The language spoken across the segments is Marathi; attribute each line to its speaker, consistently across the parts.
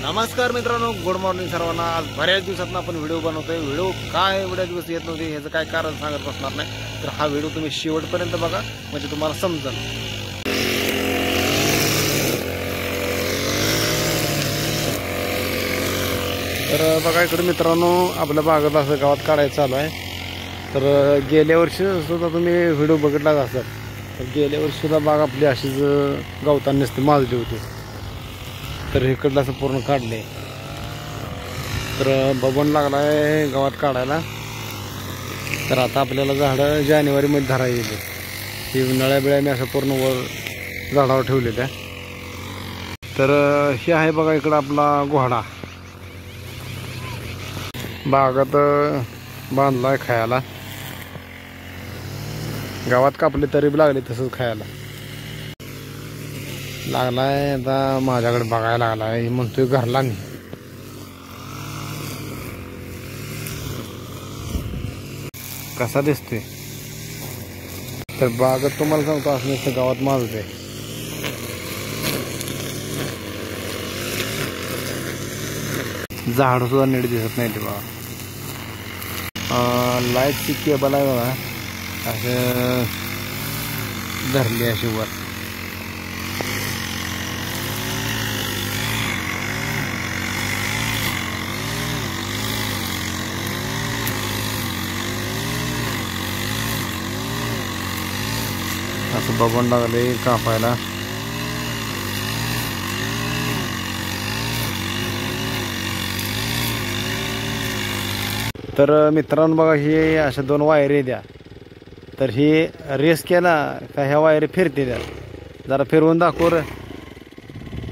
Speaker 1: नमस्कार मित्रांनो, गुड मॉर्निंग सर्वांना। आज बऱ्याच दिवसात आपण व्हिडिओ बनवतोय। व्हिडिओ काय एवढ्या दिवस येत नव्हते ह्याचं काय कारण सांगत बसणार नाही, तर हा व्हिडिओ तुम्ही शेवटपर्यंत बघा म्हणजे तुम्हाला समजेल। तर बघा इकडे मित्रांनो, आपल्या बागेत असं गावात काढायचं चालू आहे। तर गेल्या वर्षी सुद्धा तुम्ही व्हिडिओ बघितलाच असेल, तर गेल्या वर्षी सुद्धा बाग आपली अशीच गवतांनी नुसती माजली होती। तर इकडलं असं पूर्ण काढले, तर बबन लागलाय गावात काढायला। तर आता आपल्याला झाडं जानेवारीमध्ये धरायची, ही उन्हाळ्या बिळ्याने असं पूर्ण वर झाडावर ठेवलेलं आहे। तर हे आहे बघा इकडं आपला घोडा, बागात बांधलाय खायला। गावात कापले तरी लागले तसंच खायला लागलाय। आता माझ्याकडे बघायला लागलाय, म्हणतोय घरला मी। कसा दिसतोय तर बागत तुम्हाला सांगतो असं नुसतं गावात माजते। झाड सुद्धा नीट दिसत नाही ते बघा। लाईटची केबल आहे बघा, असं धरली अशी वर। असं बघून लागले कापायला। तर मित्रांनो बघा, ही अशा दोन वायरी द्या, तर ही रेस केला का ह्या वायरी फिरते द्या। जरा फिरवून दाखव रे,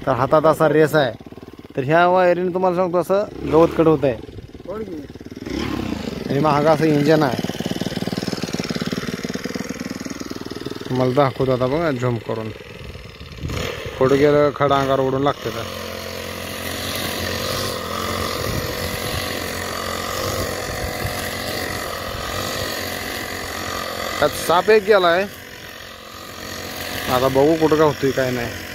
Speaker 1: तर हातात असा रेस आहे। तर ह्या वायरीने तुम्हाला सांगतो असं गवत कडवत आहे, आणि महागा असं इंजन आहे। तुम्हाला दाखवतो आता बघा झूम करून, पुढे गेलं खडा अंगावर उडून लागते। तर त्यात साप एक गेलाय, आता बघू कुठं का होतोय काय नाही।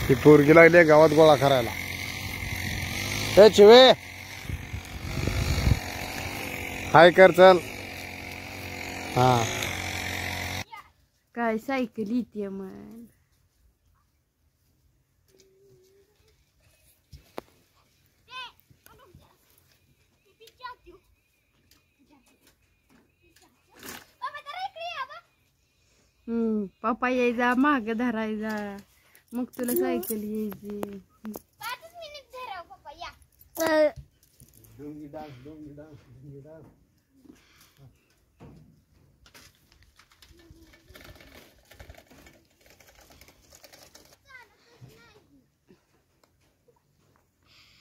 Speaker 1: ही पोरगी लागली गावात गोळा करायला। हे चिवे हाय कर, चल। हा
Speaker 2: काय सायकल येते मग। पप्पा यायचा माग धरायचा, मग तुला सायकल यायची।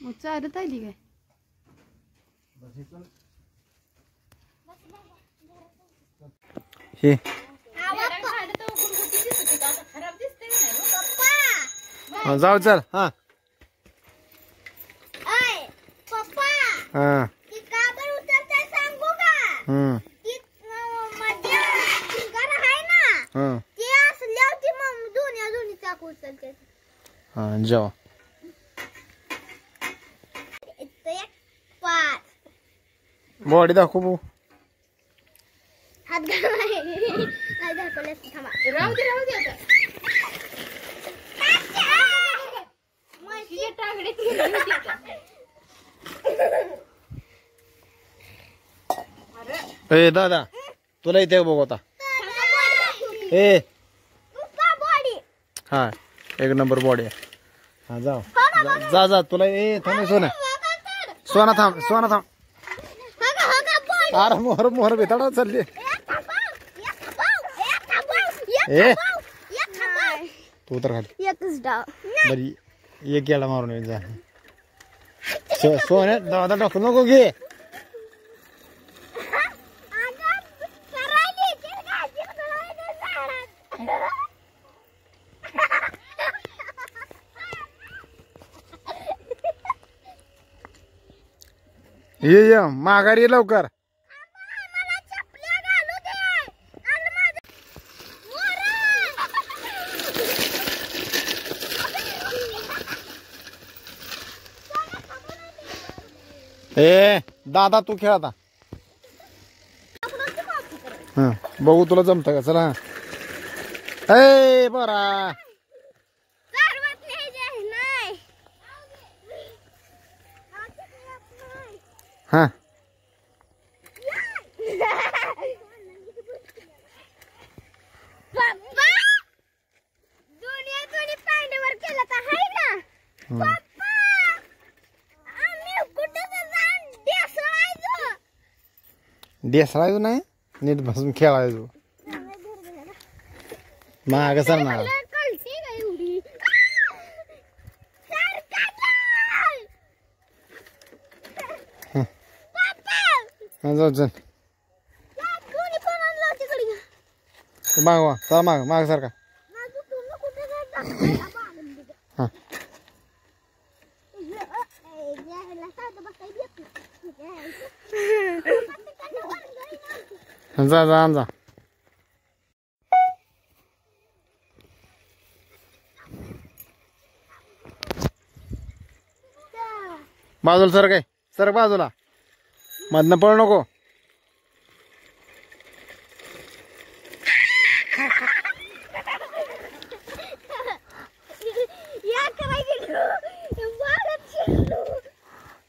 Speaker 2: मग चालत आली काय?
Speaker 1: हे जाऊ चल। हा हा हा जाऊ। बॉडी दाखव भाऊ।
Speaker 3: हात
Speaker 1: ए दादा, तुला इथे बघ आता। ए हा एक नंबर बॉडी आहे। हा जाऊ, जा जा तुला। ए थांब सोना, सोना थांब, सोना थांब। अरे मोहर मोहर बेताडा चालली। ए तू तर खाली बरी एक गेला मारून जा। सोन्या दादा टाकू नको घे। ये माघारी ये लवकर.
Speaker 3: मला चपल्या घालू दे आणि माझं
Speaker 1: ए दादा तू खेळ आता. हा बघू तुला जमतं का. चला ए बरा. हा डेसळायचो नाही नीट बसून खेळायचो. माग सर ना जाऊ चल माग वा चला माग माग सारखा. जा जा आण जा. बाजूला सर काय सर बाजूला मधनं पळ नको.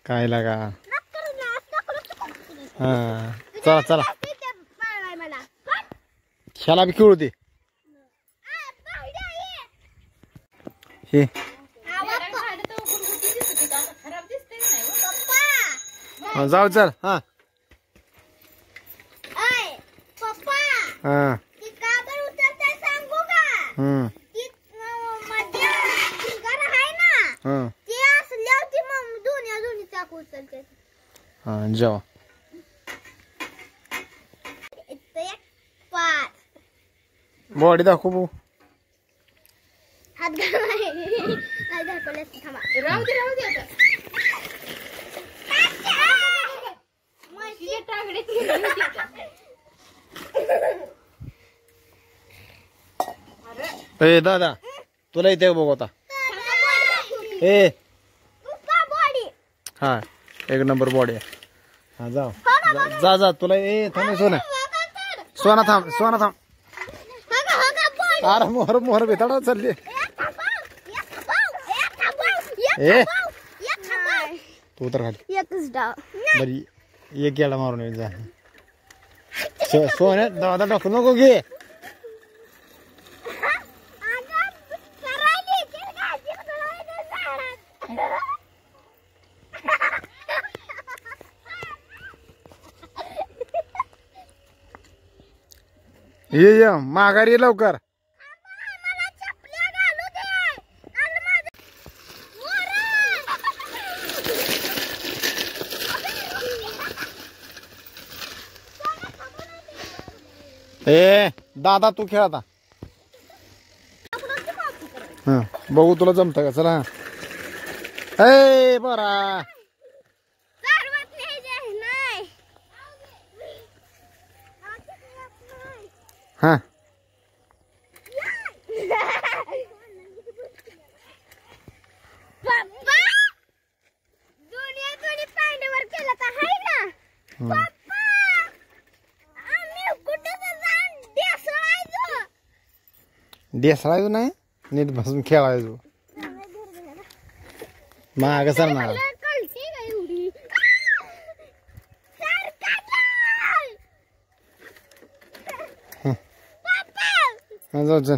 Speaker 1: काय लागा. हा चला चला ह्याला बी खेळू दे. हे जाऊ चल. हा हा हा जेवा. बॉडी दाखव भाऊ.
Speaker 3: हात दाखवले थांबा. राहू दे आता.
Speaker 1: ए दादा तुला इथे बघ आता. ए हा एक नंबर बॉडी आहे. हा जाऊ जा जा तुला. ए थांब सोना सोना थांब सोना थांब. अरे मोहर मोहर बेताडा चालली. ए तू तर खाली बरी एक गेला मारून ये जा. सोन्या दादा टाकू नको घे. ये माघारी ये लवकर. ए दादा तू खेळ आता. हा बघू तुला जमतं का. चला ए बरा. हा डेसळायचो नाही नीट बसून खेळायचो. माग सर ना जाऊ चल.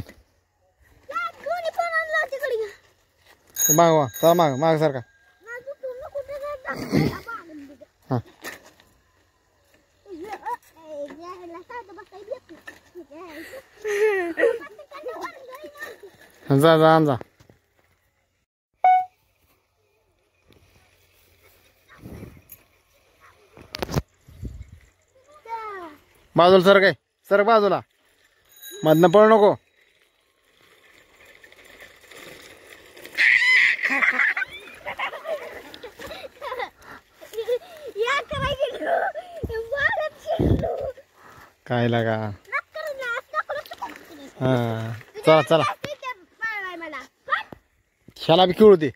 Speaker 1: माग वा चला माग माग सारखा. जा जा आण जा. बाजूला सर काय सर बाजूला मधनं पळ नको.
Speaker 3: या
Speaker 1: काय लागा
Speaker 3: मला
Speaker 1: हा चला चला ह्याला बी खेळू दे